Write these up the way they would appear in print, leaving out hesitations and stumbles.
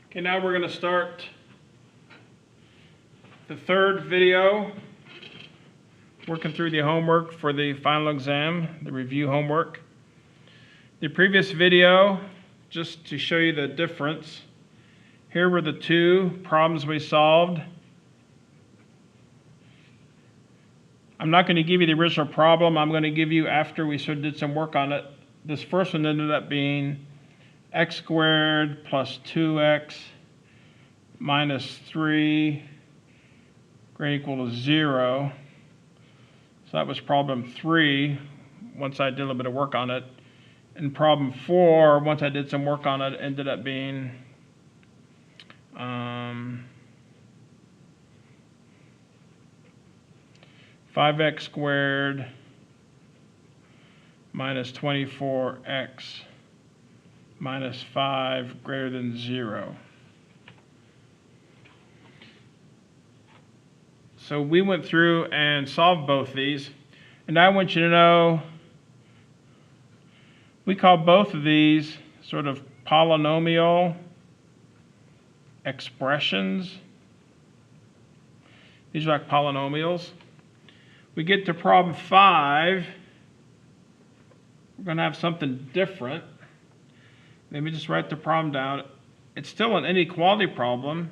Okay, now we're going to start the third video, working through the homework for the final exam, the review homework. The previous video, just to show you the difference, here were the two problems we solved. I'm not going to give you the original problem. I'm going to give you after we sort of did some work on it. This first one ended up being x squared plus 2x minus 3 greater or equal to 0. So that was problem 3, once I did a little bit of work on it. And problem 4, once I did some work on it, ended up being 5x squared minus 24x minus 5 greater than 0. So we went through and solved both these. And I want you to know, we call both of these sort of polynomial expressions. These are like polynomials. We get to problem 5. We're going to have something different. Let me just write the problem down. It's still an inequality problem,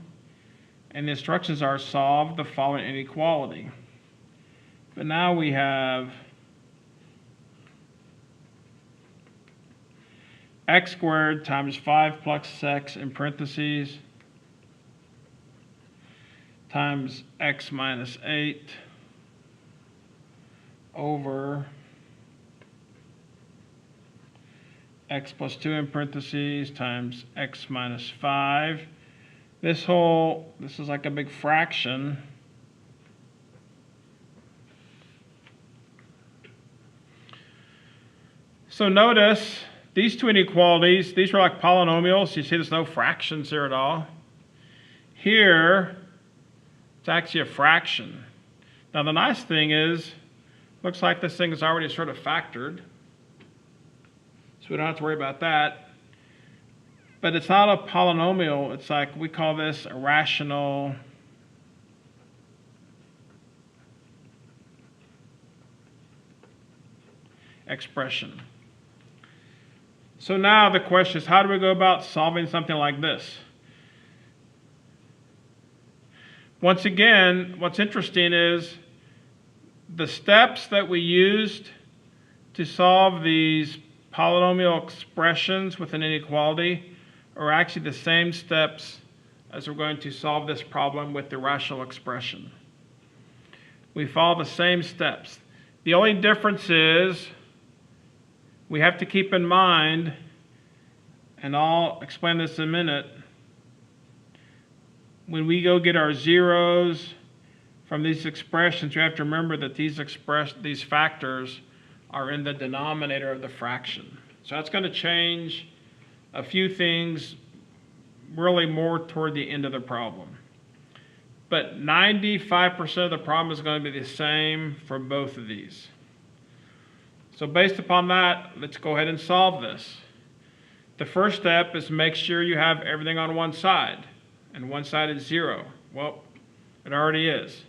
and the instructions are solve the following inequality. But now we have x squared times 5 plus x in parentheses times x minus 8 over x plus 2 in parentheses times x minus 5. This is like a big fraction. So notice these two inequalities, these are like polynomials. You see there's no fractions here at all. Here, it's actually a fraction. Now the nice thing is, looks like this thing is already sort of factored. So we don't have to worry about that. But it's not a polynomial. It's like, we call this a rational expression. So now the question is, how do we go about solving something like this? Once again, what's interesting is the steps that we used to solve these polynomial expressions with an inequality are actually the same steps as we're going to solve this problem with the rational expression. We follow the same steps. The only difference is we have to keep in mind, and I'll explain this in a minute, when we go get our zeros from these expressions, you have to remember that these factors are in the denominator of the fraction. So that's going to change a few things really more toward the end of the problem. But 95% of the problem is going to be the same for both of these. So based upon that, let's go ahead and solve this. The first step is make sure you have everything on one side, and one side is 0. Well, it already is.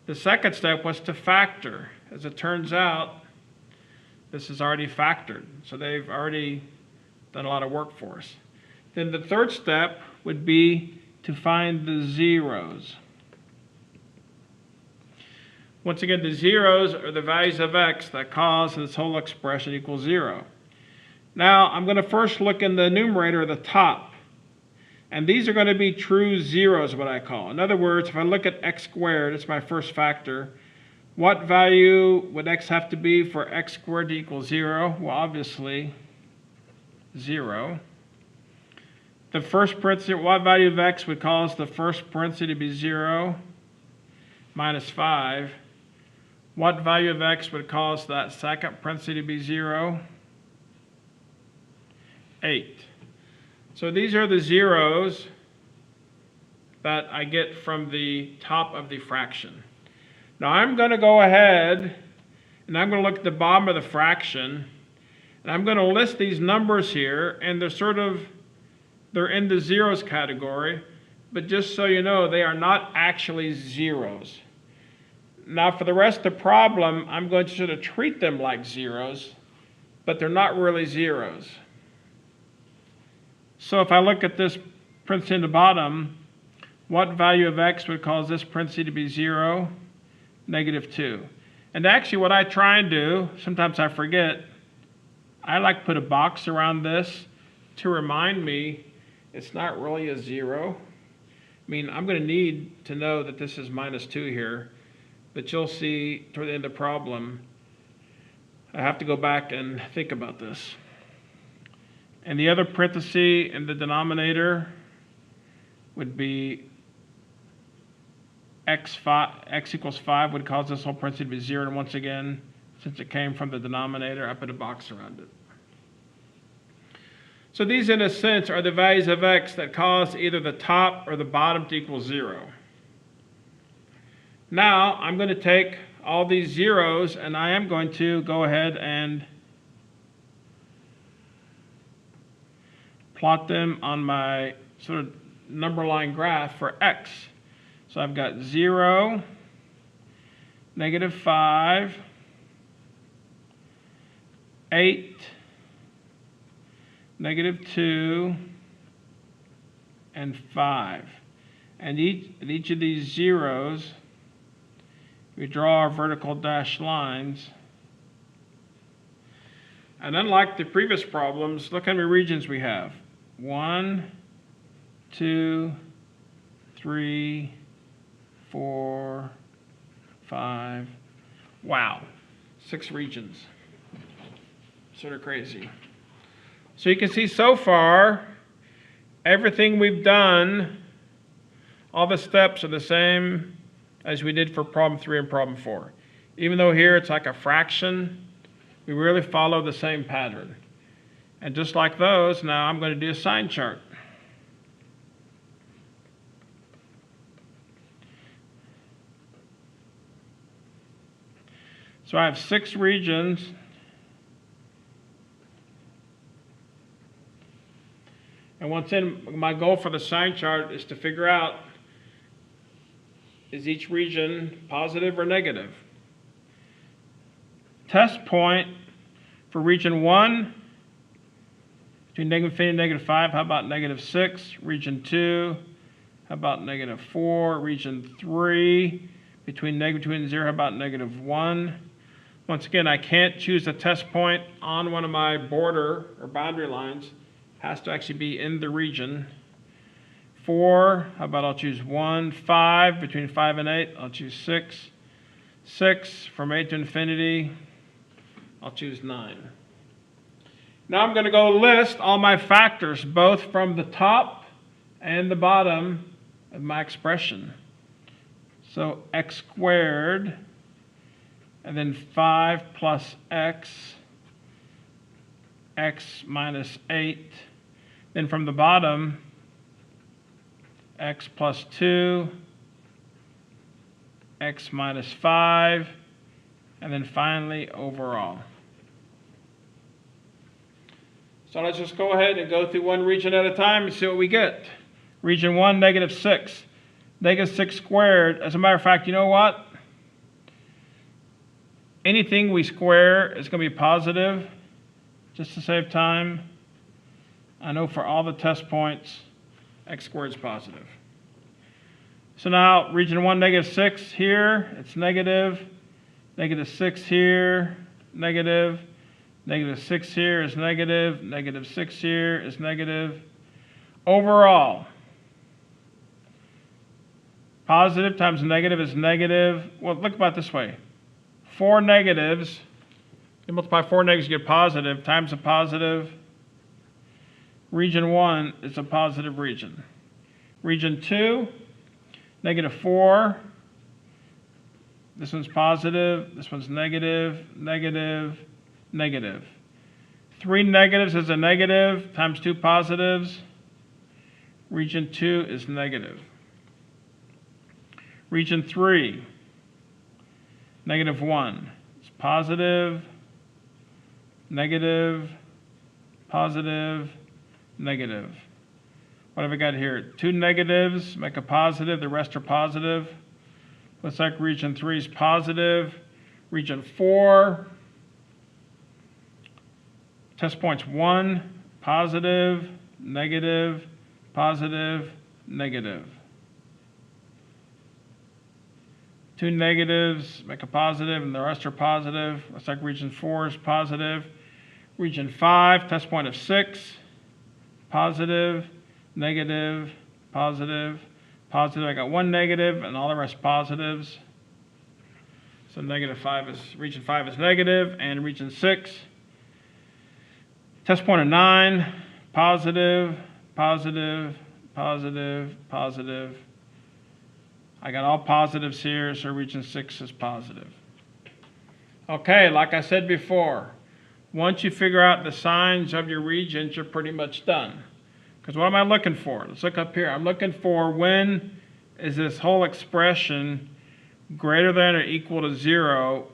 The second step was to factor. As it turns out, this is already factored, so they've already done a lot of work for us. Then the third step would be to find the zeros. Once again, the zeros are the values of x that cause this whole expression equals 0. Now, I'm going to first look in the numerator at the top. And these are going to be true zeros, what I call. In other words, if I look at x squared, it's my first factor. What value would x have to be for x squared to equal 0? Well, obviously, 0. The first parenthesis, what value of x would cause the first parenthesis to be 0? Minus 5. What value of x would cause that second parenthesis to be 0? 8. So these are the zeros that I get from the top of the fraction. Now I'm going to go ahead and I'm going to look at the bottom of the fraction, and I'm going to list these numbers here, and they're sort of they're in the zeros category, but just so you know, they are not actually zeros. Now for the rest of the problem, I'm going to sort of treat them like zeros, but they're not really zeros. So if I look at this parenthesis in the bottom, what value of x would cause this parenthesis to be 0? -2. And actually what I try and do, sometimes I forget, I like to put a box around this to remind me it's not really a 0. I mean, I'm going to need to know that this is -2 here, but you'll see toward the end of the problem, I have to go back and think about this. And the other parenthesis in the denominator would be x equals 5 would cause this whole parenthesis to be 0. And once again, since it came from the denominator, I put a box around it. So these, in a sense, are the values of x that cause either the top or the bottom to equal 0. Now, I'm going to take all these zeros, and I am going to go ahead and plot them on my sort of number line graph for x. So I've got 0, -5, 8, -2, and 5. And each of these zeros, we draw our vertical dashed lines. And unlike the previous problems, look how many regions we have. 1, 2, 3, 4, 5. Wow, 6 regions. Sort of crazy. So you can see so far, everything we've done, all the steps are the same as we did for problem 3 and problem 4. Even though here it's like a fraction, we really follow the same pattern. And just like those, now I'm going to do a sign chart. So I have 6 regions. And once in, my goal for the sign chart is to figure out, is each region positive or negative? Test point for region 1, between -infinity and -5, how about -6? Region 2, how about -4? Region 3, between -2 and 0, how about -1? Once again, I can't choose a test point on one of my border or boundary lines. It has to actually be in the region. 4, how about I'll choose 1. 5, between 5 and 8, I'll choose 6. 6, from 8 to infinity, I'll choose 9. Now I'm going to go list all my factors, both from the top and the bottom of my expression. So x squared, and then 5 plus x, x minus 8. Then from the bottom, x plus 2, x minus 5, and then finally overall. So let's just go ahead and go through one region at a time and see what we get. Region 1, -6. -6 squared. As a matter of fact, you know what? Anything we square is going to be positive, just to save time. I know for all the test points, x squared is positive. So now, region 1, -6 here, it's negative. -6 here, negative. -6 here is negative. -6 here is negative. Overall, positive times negative is negative. Well, look about it this way. 4 negatives, you multiply 4 negatives, you get positive, times a positive. Region 1 is a positive region. Region 2, -4. This one's positive, this one's negative, negative, negative. 3 negatives is a negative, times 2 positives. Region 2 is negative. Region 3, -1. It's positive, negative, positive, negative. What have we got here? 2 negatives make a positive, the rest are positive. Looks like region 3 is positive. Region 4, test points 1, positive, negative, positive, negative. 2 negatives make a positive, and the rest are positive. Looks like region 4 is positive. Region 5, test point of 6, positive, negative, positive, positive. I got 1 negative, and all the rest positives. So region 5 is negative, and region 6, test point of 9, positive, positive, positive, positive. I got all positives here, so region 6 is positive. Okay, like I said before, once you figure out the signs of your regions, you're pretty much done. Because what am I looking for? Let's look up here. I'm looking for when is this whole expression greater than or equal to 0,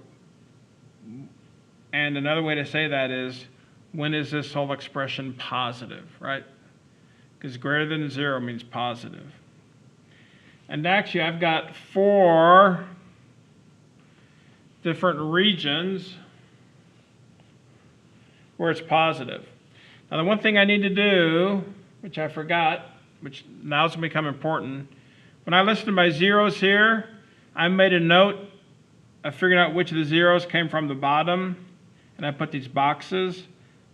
and another way to say that is, when is this whole expression positive, right? Because greater than 0 means positive. And actually, I've got 4 different regions where it's positive. Now, the one thing I need to do, which I forgot, which now is going to become important, when I listed my zeros here, I made a note of figuring out which of the zeros came from the bottom, and I put these boxes.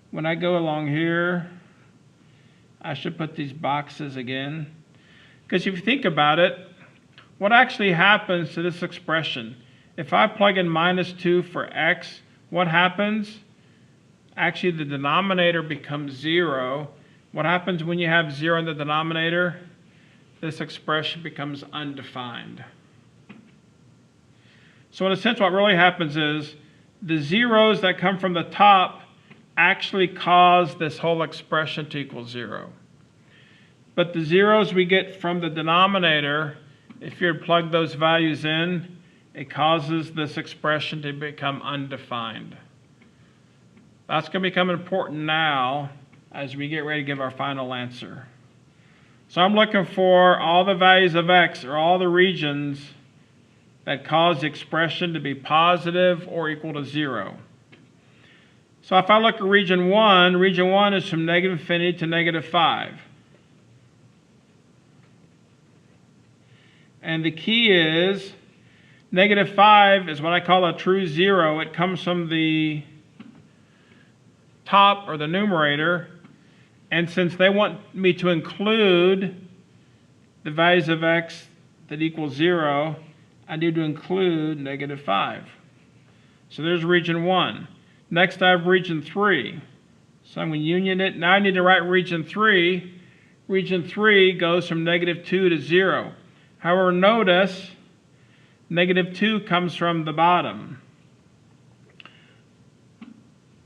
When I go along here, I should put these boxes again. Because if you think about it, what actually happens to this expression? If I plug in -2 for x, what happens? Actually, the denominator becomes 0. What happens when you have 0 in the denominator? This expression becomes undefined. So in a sense, what really happens is the zeros that come from the top actually cause this whole expression to equal 0. But the zeros we get from the denominator, if you plug those values in, it causes this expression to become undefined. That's going to become important now as we get ready to give our final answer. So I'm looking for all the values of x, or all the regions that cause the expression to be positive or equal to 0. So if I look at region 1 is from -infinity to -5. And the key is, -5 is what I call a true 0. It comes from the top, or the numerator, and since they want me to include the values of x that equal 0, I need to include -5. So there's region 1. Next I have region 3. So I'm going to union it. Now I need to write region 3. Region 3 goes from -2 to 0. However, notice -2 comes from the bottom.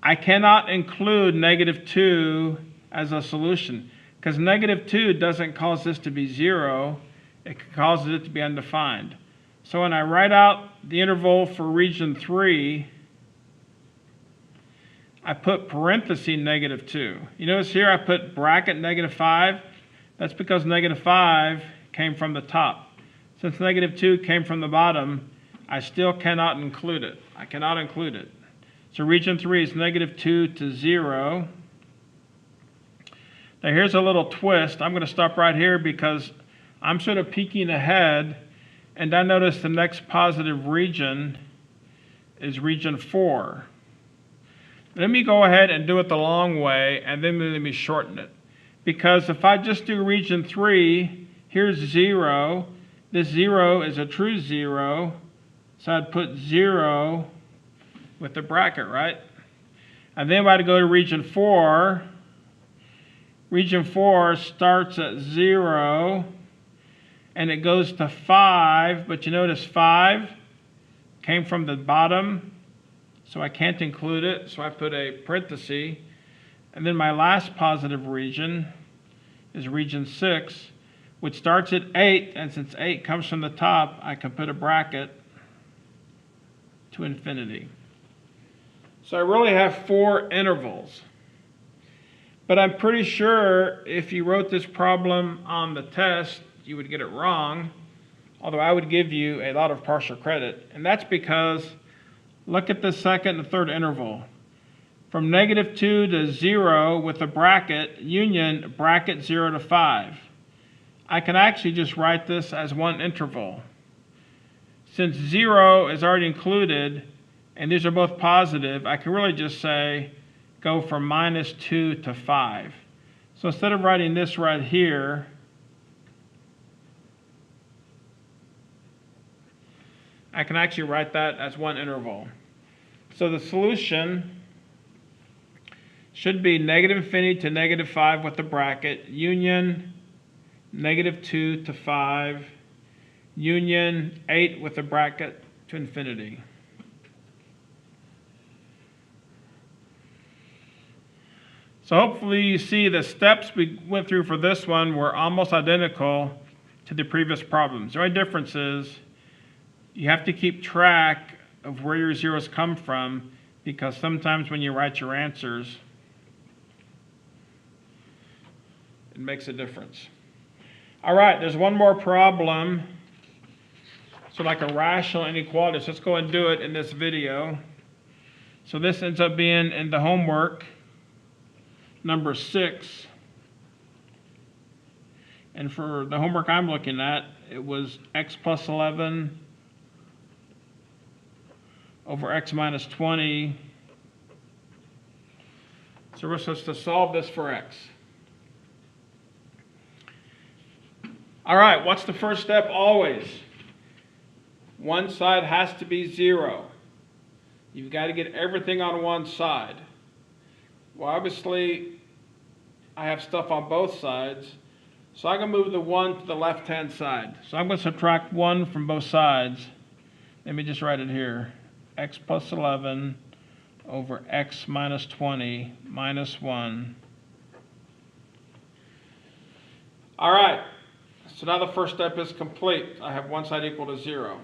I cannot include -2 as a solution, because -2 doesn't cause this to be 0, it causes it to be undefined. So when I write out the interval for region 3, I put parenthesis -2. You notice here I put bracket -5. That's because -5 came from the top. Since -2 came from the bottom, I still cannot include it. I cannot include it. So region 3 is -2 to 0. Now here's a little twist. I'm going to stop right here because I'm sort of peeking ahead, and I notice the next positive region is region 4. Let me go ahead and do it the long way, and then let me shorten it. Because if I just do region 3, here's 0. This 0 is a true 0, so I'd put 0 with the bracket, right? And then if I go to region 4, region 4 starts at 0, and it goes to 5, but you notice 5 came from the bottom, so I can't include it, so I put a parenthesis. And then my last positive region is region 6, which starts at 8, and since 8 comes from the top, I can put a bracket to infinity. So I really have 4 intervals. But I'm pretty sure if you wrote this problem on the test, you would get it wrong, although I would give you a lot of partial credit. And that's because, look at the second and third interval. From -2 to 0 with a bracket, union bracket 0 to 5. I can actually just write this as one interval. Since 0 is already included, and these are both positive, I can really just say, go from -2 to 5. So instead of writing this right here, I can actually write that as one interval. So the solution should be -infinity to -5 with the bracket, union -2 to 5, union 8 with the bracket to infinity. So hopefully you see the steps we went through for this one were almost identical to the previous problems. The only difference is you have to keep track of where your zeros come from, because sometimes when you write your answers, it makes a difference. All right, there's one more problem. So like a rational inequality. So let's go and do it in this video. So this ends up being in the homework, number 6. And for the homework I'm looking at, it was x plus 11 over x minus 20. So we're supposed to solve this for x. All right, what's the first step always? One side has to be 0. You've got to get everything on one side. Well, obviously, I have stuff on both sides, so I'm going to move the 1 to the left-hand side. So I'm going to subtract 1 from both sides. Let me just write it here. X plus 11 over x minus 20 minus 1. All right. So now the first step is complete. I have one side equal to 0.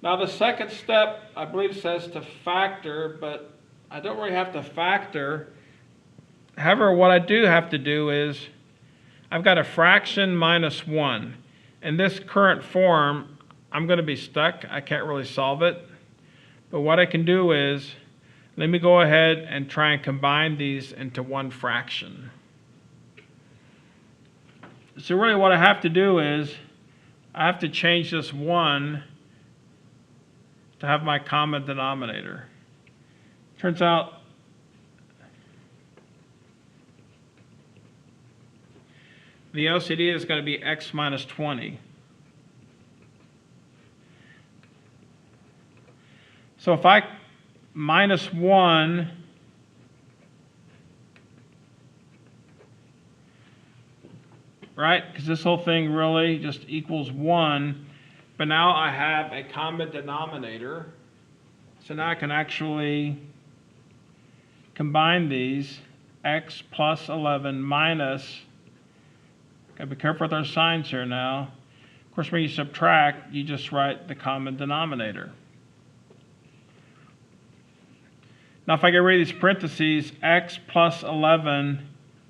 Now the second step, I believe, says to factor, but I don't really have to factor. However, what I do have to do is I've got a fraction minus 1. In this current form, I'm going to be stuck. I can't really solve it. But what I can do is, let me go ahead and try and combine these into one fraction. So really what I have to do is, I have to change this 1 to have my common denominator. Turns out the LCD is going to be x minus 20. So if I minus 1, right? Because this whole thing really just equals 1. But now I have a common denominator. So now I can actually combine these. X plus 11 minus, gotta be careful with our signs here now. Of course, when you subtract, you just write the common denominator. Now if I get rid of these parentheses, x plus 11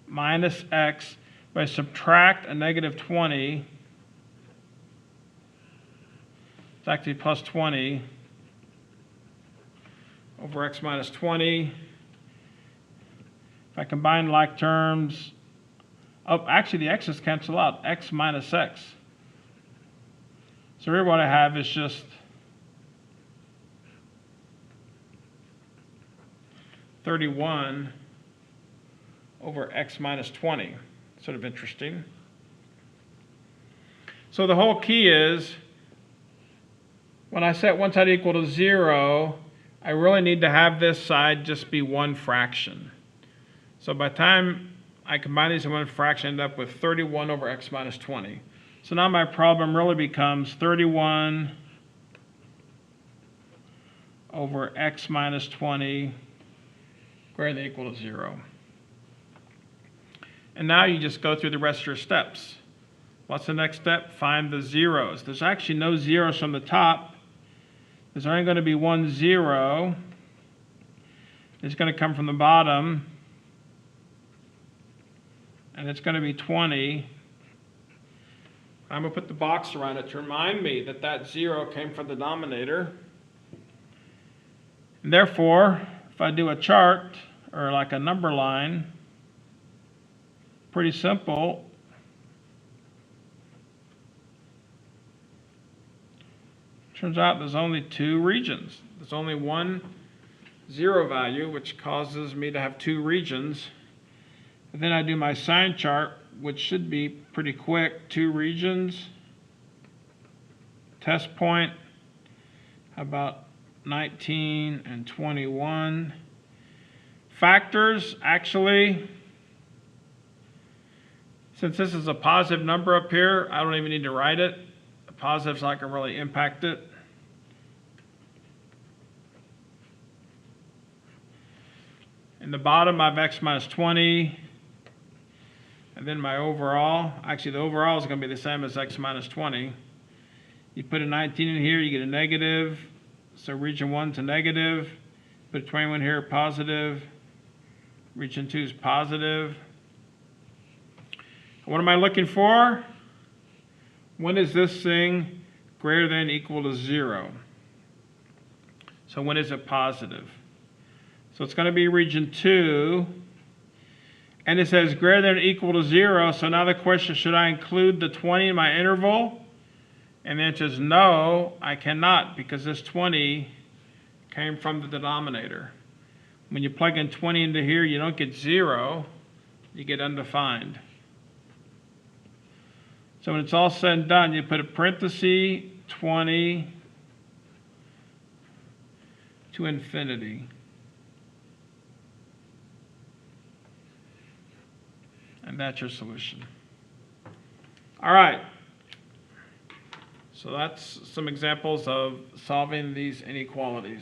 minus x, if I subtract a negative 20, it's actually plus 20 over x minus 20. If I combine like terms, oh, actually the x's cancel out, x minus x. So here what I have is just 31 over x minus 20. Sort of interesting. So the whole key is, when I set one side equal to 0, I really need to have this side just be one fraction. So by the time I combine these in one fraction, I end up with 31 over x minus 20. So now my problem really becomes 31 over x minus 20 greater than or equal to 0. And now you just go through the rest of your steps. What's the next step? Find the zeros. There's actually no zeros from the top. There's only going to be 1 0. It's going to come from the bottom. and it's going to be 20. I'm going to put the box around it to remind me that that 0 came from the denominator. And therefore, if I do a chart or like a number line, pretty simple. Turns out there's only 2 regions. There's only one 0 value, which causes me to have 2 regions. And then I do my sign chart, which should be pretty quick. 2 regions. Test point, about 19 and 21. Factors, actually, since this is a positive number up here, I don't even need to write it. The positive's not going to really impact it. In the bottom, I have x minus 20. And then my overall, actually the overall is going to be the same as x minus 20. You put a 19 in here, you get a negative. So region 1 is a negative. Put a 21 here, positive. Region 2 is positive. What am I looking for? When is this thing greater than or equal to 0? So when is it positive? So it's going to be region 2. And it says greater than or equal to 0. So now the question, should I include the 20 in my interval? And the answer is no, I cannot, because this 20 came from the denominator. When you plug in 20 into here, you don't get 0, you get undefined. So when it's all said and done, you put a parenthesis 20 to infinity. And that's your solution. All right. So that's some examples of solving these inequalities.